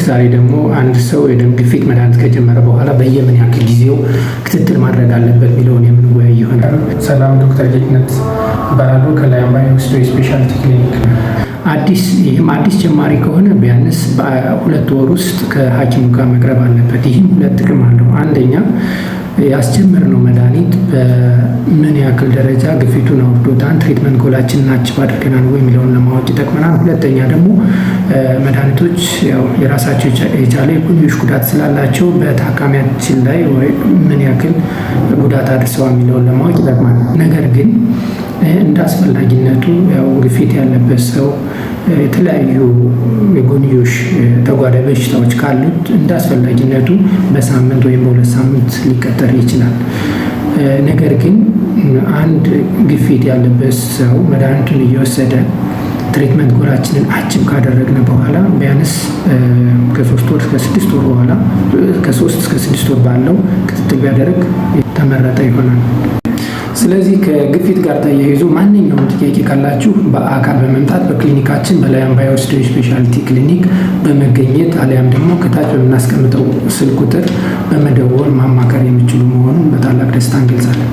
ዛሬ ደግሞ አንድ ሰው የደም ግፊት መድኃኒት ከጀመረ በኋላ በየምን ያክል ጊዜው ክትትል ማድረግ አለበት የሚለውን የምንወያይ ይሆናል። ሰላም፣ ዶክተር ጌትነት እባላለሁ ከላይን ባዮ ስፔሻሊቲ ክሊኒክ። አዲስ ጀማሪ ከሆነ ቢያንስ በ2 ወር ውስጥ ከሐኪሙ ጋር መቅረብ አለበት። ይህም 2 ጥቅም አለው። አንደኛ ያስጀመርነው መድኃኒት በምን ያክል ደረጃ ግፊቱን አውርዶታል፣ ትሪትመንት ጎላችንን አቺቭ አድርገናል ወይ የሚለውን ለማወቅ ይጠቅመናል። ሁለተኛ ደግሞ መድኃኒቶች የራሳቸው የቻለ የጎንዮሽ ጉዳት ስላላቸው በታካሚያችን ላይ ምን ያክል ጉዳት አድርሰዋል የሚለውን ለማወቅ ይጠቅማል። ነገር ግን እንደ አስፈላጊነቱ ግፊት ያለበት ሰው የተለያዩ የጎንዮሽ ተጓዳኝ በሽታዎች ካሉት እንደ አስፈላጊነቱ በሳምንት ወይም በ2 ሳምንት ሊቀጠር ይችላል። ነገር ግን አንድ ግፊት ያለበት ሰው መድኃኒቱን እየወሰደ ትሪትመንት ጎላችንን አቺቭ ካደረግን በኋላ ቢያንስ ከ3 ወር እስከ 6 ወር በኋላ ከ3 እስከ 6 ወር ባለው ክትትል ቢያደርግ ተመረጠ ይሆናል። ስለዚህ ከግፊት ጋር ተያይዞ ማንኛውም ጥያቄ ካላችሁ በአካል በመምጣት በክሊኒካችን በላይን ባዮ ስፔሻሊቲ ክሊኒክ በመገኘት አሊያም ደግሞ ከታች በምናስቀምጠው ስልክ ቁጥር በመደወል ማማከር የሚችሉ መሆኑን በታላቅ ደስታ እንገልጻለን።